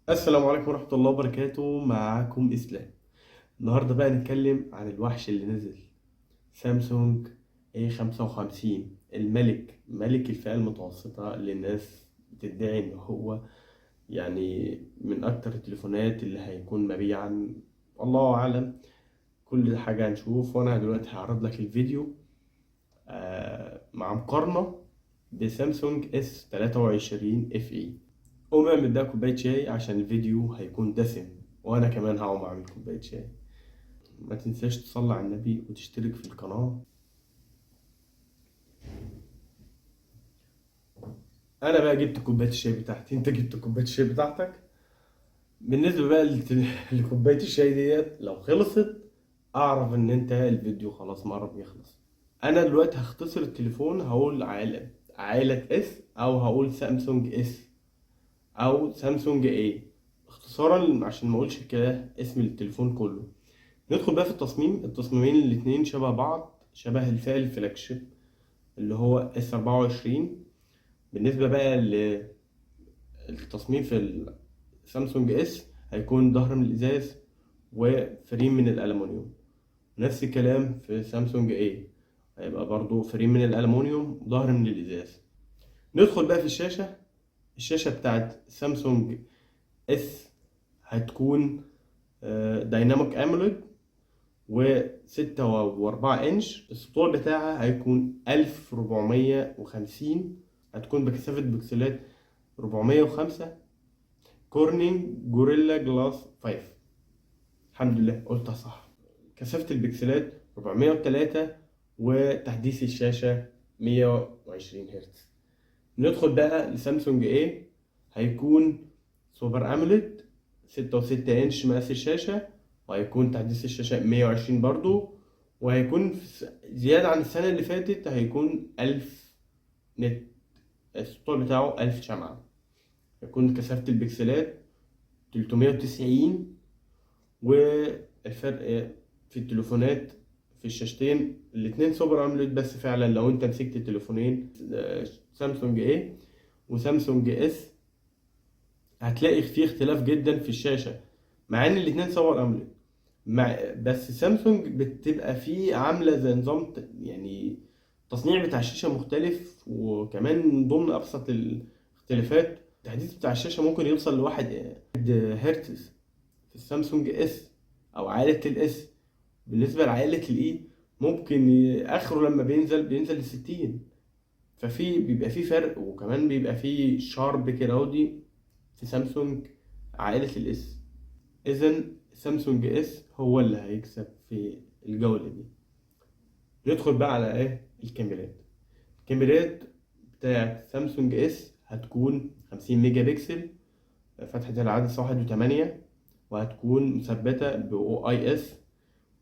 السلام عليكم ورحمة الله وبركاته. معاكم إسلام. النهاردة بقى نتكلم عن الوحش اللي نزل، سامسونج A55، ملك الفئة المتوسطة اللي الناس بتدعي إن هو يعني من أكتر التليفونات اللي هيكون مبيعا. الله أعلم. كل حاجة هنشوف، وأنا دلوقتي هعرض لك الفيديو مع مقارنة بسامسونج S23 FE. قوم اعمل بقى كوباية شاي عشان الفيديو هيكون دسم، وانا كمان هقوم اعمل كوباية شاي. ما تنساش تصلي على النبي وتشترك في القناة. انا بقى جبت كوباية الشاي بتاعتي، انت جبت كوباية الشاي بتاعتك. بالنسبة بقى لكوباية الشاي ديت، لو خلصت اعرف ان انت الفيديو خلاص قرب يخلص. انا دلوقتي هختصر التليفون، هقول عائلة اس، او هقول سامسونج اس، او سامسونج ايه، اختصارا عشان ما اقولش كده اسم التليفون كله. ندخل بقى في التصميمين الاتنين شبه بعض، شبه الفئة الفلاج شيب اللي هو اس 24. بالنسبة بقى للتصميم في السامسونج اس، هيكون ظهر من الازاز وفريم من الالومنيوم. نفس الكلام في سامسونج اي، هيبقى برضو فريم من الالومنيوم ظهر من الازاز. ندخل بقى في الشاشة بتاعت سامسونج اس، هتكون دايناميك اموليد و6.4 انش. السطوع بتاعها هيكون 1450، هتكون بكثافة بكسلات 405، كورنينج جوريلا جلاس 5. الحمد لله قلتها صح. كثافة البكسلات 403، وتحديث الشاشة 120 هرتز. ندخل بقى لسامسونج A، هيكون سوبر أموليد 6.6 انش مقاس الشاشة، وهيكون تحديث الشاشة 120 برضو، وهيكون زيادة عن السنة اللي فاتت، هيكون 1000 نت. السطوع بتاعه 1000 شمعة. هيكون كثافة البكسلات 390. والفرق في التليفونات في الشاشتين الاتنين سوبر أموليد، بس فعلا لو انت مسكت التليفونين سامسونج A وسامسونج اس، هتلاقي فيه اختلاف جدا في الشاشة، مع ان الاتنين سوبر أموليد. بس سامسونج بتبقى فيه عاملة زي نظام يعني التصنيع بتاع الشاشة مختلف. وكمان من ضمن أبسط الاختلافات، التحديث بتاع الشاشة ممكن يوصل لواحد هرتز في السامسونج اس أو عائلة الاس. بالنسبة لعائلة الاي، ممكن آخره لما بينزل ل60. بيبقى فيه فرق، وكمان بيبقى فيه شارب كراودي في سامسونج عائلة الاس. اذا سامسونج اس هو اللي هيكسب في الجولة دي. ندخل بقى على ايه الكاميرات بتاعت سامسونج اس. هتكون 50 ميجا بكسل، فتحة العدسة 1.8، وهتكون مثبتة ب OIS.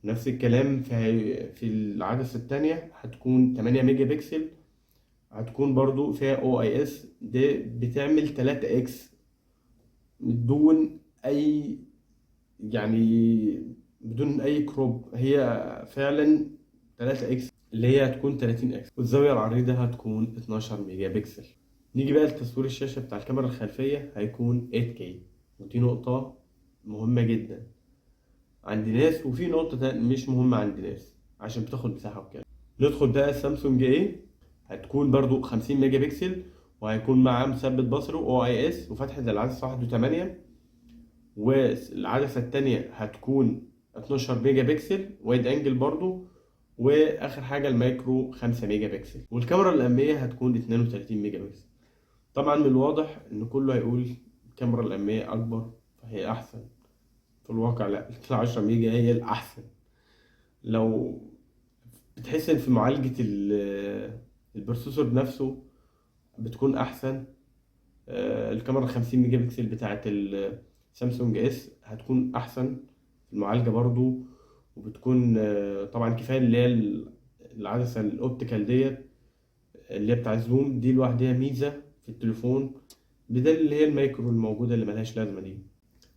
نفس الكلام في العدسة التانية، هتكون 8 ميجا بكسل، هتكون برضو فيها OIS. دي بتعمل 3x بدون أي يعني بدون اي كروب. هي فعلا 3 اكس اللي هي هتكون 30 اكس، والزاويه العريضه هتكون 12 ميجا بكسل. نيجي بقى لتصوير الشاشه بتاع الكاميرا الخلفيه، هيكون 8K. ودي نقطه مهمه جدا عند ناس، وفي نقطه مش مهمه عند ناس عشان بتاخد مساحه وكده. ندخل بقى سامسونج ايه، هتكون برضو 50 ميجا بكسل، وهيكون معاه مثبت بصري OIS، وفتحة العدسة 1.8. والعدسة التانية هتكون 12 ميجا بكسل وايد انجل برضو. واخر حاجة المايكرو 5 ميجا بكسل، والكاميرا الامامية هتكون 32 ميجا بكسل. طبعا من الواضح ان كله هيقول الكاميرا الامامية اكبر فهي احسن. في الواقع لا، ال 10 ميجا هي الاحسن. لو بتحس ان في معالجة البروسيسور نفسه بتكون احسن. الكاميرا 50 ميجا بكسل بتاعت السامسونج اس هتكون احسن في المعالجة برضو. وبتكون طبعا كفاية اللي هي العدسة الاوبتيكال ديت، اللي هي بتاع الزوم دي لوحدها ميزة في التليفون، بدل اللي هي المايكرو الموجودة اللي ملهاش لازمة دي.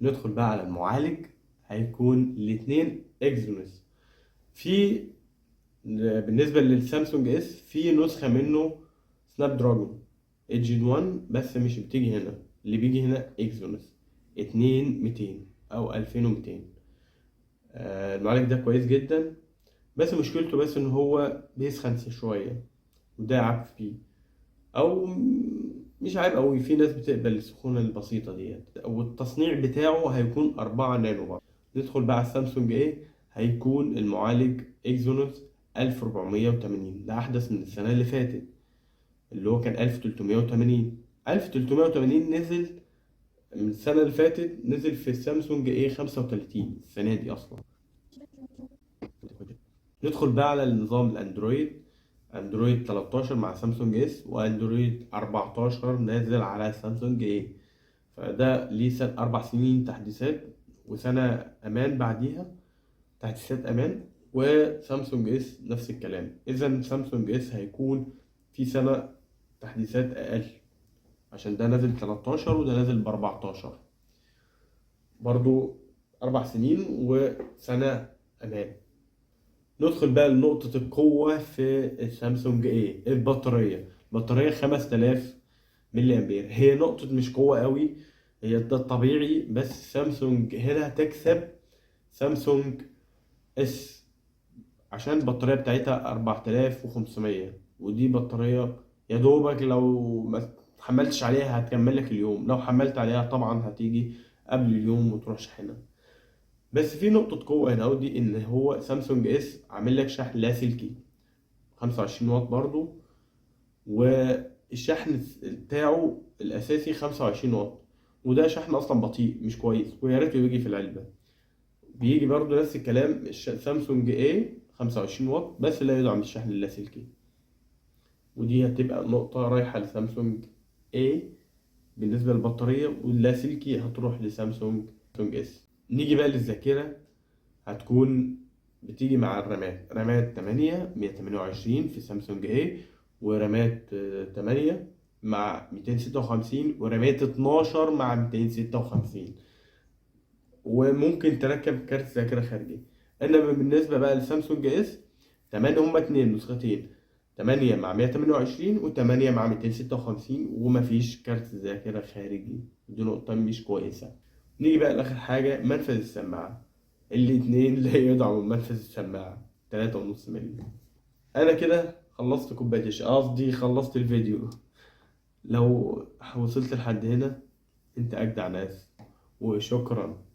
ندخل بقى على المعالج، هيكون الاتنين اكزينوس. في بالنسبة للسامسونج اس، في نسخة منه سناب دراجون ايدج 1، بس مش بتيجي هنا، اللي بيجي هنا اكزينوس. 2200 أو 2200. المعالج ده كويس جدا، بس مشكلته بس إن هو بيسخن شوية، وده عيب فيه. أو مش عيب أوي، في ناس بتقبل السخونة البسيطة ديت. والتصنيع بتاعه هيكون 4 نانو برضه. ندخل بقى على السامسونج هيكون المعالج اكزينوس 1480، ده أحدث من السنة اللي فاتت اللي هو كان 1380. 1380 نزل من السنة اللي فاتت، نزل في السامسونج 35 السنة دي أصلا. ندخل بقى على النظام الأندرويد. أندرويد 13 مع سامسونج وأندرويد 14 نازل على سامسونج فده ليه 4 سنين تحديثات، وسنة أمان بعديها تحديثات أمان. وسامسونج نفس الكلام. إذا سامسونج هيكون في سنة تحديثات أقل، عشان ده نازل 13 وده نازل ب14، برضو 4 سنين وسنة أمان. ندخل بقى لنقطة القوة في السامسونج البطارية 5000 ملي أمبير. هي نقطة مش قوة قوي، هي ده الطبيعي، بس سامسونج هنا هتكسب سامسونج عشان البطارية بتاعتها 4500، ودي بطارية يا دوبك لو ما حملتش عليها هتكمل لك اليوم، لو حملت عليها طبعا هتيجي قبل اليوم وتروح شحنها. بس في نقطة قوة هنا ودي، إن هو سامسونج عامل لك شحن لاسلكي 25 واط برضو، والشحن بتاعه الأساسي 25 واط، وده شحن أصلا بطيء مش كويس، ويا ريته يجي في العلبة. بيجي برضو نفس الكلام سامسونج 25 واط بس لا يدعم الشحن اللاسلكي، ودي هتبقى نقطة رايحة لسامسونج بالنسبة للبطارية، واللاسلكي هتروح لسامسونج نيجي بقى للذاكرة. هتكون بتيجي مع رامات 8 128 في سامسونج ورامات 8 مع 256، ورامات 12 مع 256، وممكن تركب كارت ذاكرة خارجي. انما بالنسبة بقى لسامسونج 8 هما 2 نسختين، 8 مع 128 و8 مع 256، ومفيش كارت ذاكرة خارجي، دي نقطة مش كويسة. نيجي بقى لآخر حاجة، منفذ السماعة. الاتنين لا يدعموا منفذ السماعة 3.5 مللي. أنا كده خلصت كوباية الشاي، قصدي خلصت الفيديو. لو وصلت لحد هنا أنت أجدع ناس، وشكرا.